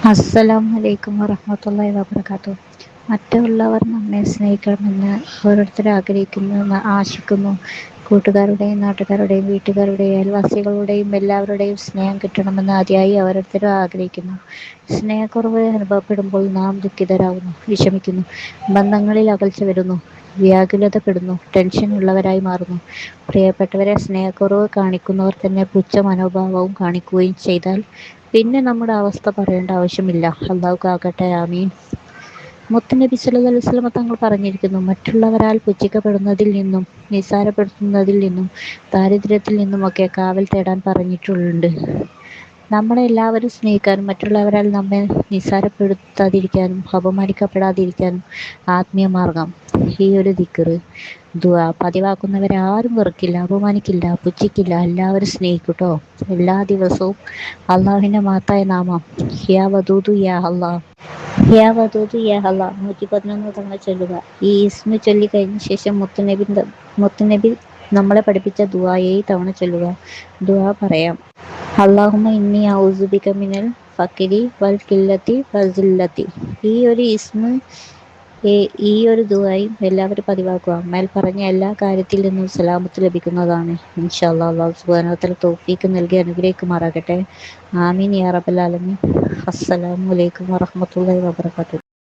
അസ്സലാമു അലൈക്കും വറഹ്മത്തുള്ളാഹി വബറകാതുഹു. മറ്റുള്ളവർ നമ്മെ സ്നേഹിക്കണമെന്ന് ഓരോരുത്തർ ആഗ്രഹിക്കുന്നു, ആശിക്കുന്നു. കൂട്ടുകാരുടെയും നാട്ടുകാരുടെയും വീട്ടുകാരുടെയും അയൽവാസികളുടെയും എല്ലാവരുടെയും സ്നേഹം കിട്ടണമെന്ന് അതിയായി ഓരോരുത്തരും ആഗ്രഹിക്കുന്നു. സ്നേഹക്കുറവ് അനുഭവപ്പെടുമ്പോൾ നാം ദുഃഖിതരാകുന്നു, വിഷമിക്കുന്നു, ബന്ധങ്ങളിൽ അകൽച്ച വരുന്നു, വ്യാകുലതപ്പെടുന്നു, ടെൻഷനുള്ളവരായി മാറുന്നു. പ്രിയപ്പെട്ടവരെ, സ്നേഹക്കുറവ് കാണിക്കുന്നവർ തന്നെ പുച്ഛ മനോഭാവവും കാണിക്കുകയും ചെയ്താൽ പിന്നെ നമ്മുടെ അവസ്ഥ പറയേണ്ട ആവശ്യമില്ല. അള്ളാഹു കാക്കട്ടെ, ആമീൻ. മുത്തുനബി സല്ലല്ലാഹു അലൈഹി വസല്ലമ തങ്ങൾ പറഞ്ഞിരിക്കുന്നു, മറ്റുള്ളവരാൽ പുച്ഛിക്കപ്പെടുന്നതിൽ നിന്നും നിസ്സാരപ്പെടുത്തുന്നതിൽ നിന്നും ദാരിദ്ര്യത്തിൽ നിന്നുമൊക്കെ കാവൽ തേടാൻ പറഞ്ഞിട്ടുണ്ട്. നമ്മളെ എല്ലാവരും സ്നേഹിക്കാനും മറ്റുള്ളവരാൽ നമ്മെ നിസ്സാരപ്പെടുത്താതിരിക്കാനും അപമാനിക്കപ്പെടാതിരിക്കാനും ആത്മീയ മാർഗം ഈ ഒരു ദിക്റ്, ദുആ പതിവാക്കുന്നവരെ ആരും വെറുക്കില്ല, അപമാനിക്കില്ല, പുച്ഛിക്കില്ല. എല്ലാവരും സ്നേഹിക്കൂട്ടോ. എല്ലാ ദിവസവും അള്ളാഹുവിൻ്റെ മഹത്തായ നാമം യാ വദൂദു യാ അല്ലാഹ്, യാ വദൂദു യാ അല്ലാഹ് 111 തവണ ചൊല്ലുക. ഈ ഇസ്മ ചൊല്ലിക്കഴിഞ്ഞ ശേഷം മുത്തുനബി നമ്മളെ പഠിപ്പിച്ച ദുആ 7 തവണ ചൊല്ലുക. ദുആ പറയാം: അല്ലാഹുമ്മ ഇന്നി അഊദു ബിക മിനൽ ഫഖ്രി വൽ ഖില്ലത്തി വസില്ലത്തി. ഈ ഒരു ദുആയും എല്ലാവരും പതിവാക്കുക. മേൽ പറഞ്ഞ എല്ലാ കാര്യത്തിൽ നിന്നും സലാമത്ത് ലഭിക്കുന്നതാണ്. ഇൻഷാ അല്ലാഹ്. അല്ലാഹു സുബ്ഹാനഹു വ തആല തൗഫീഖ് നൽകി അനുഗ്രഹിക്കുമാറാകട്ടെ. ആമീൻ യാ റബ്ബൽ ആലമീൻ. അസ്സലാമു അലൈക്കും വറഹ്മത്തുള്ളാഹി വബറകാതുഹു.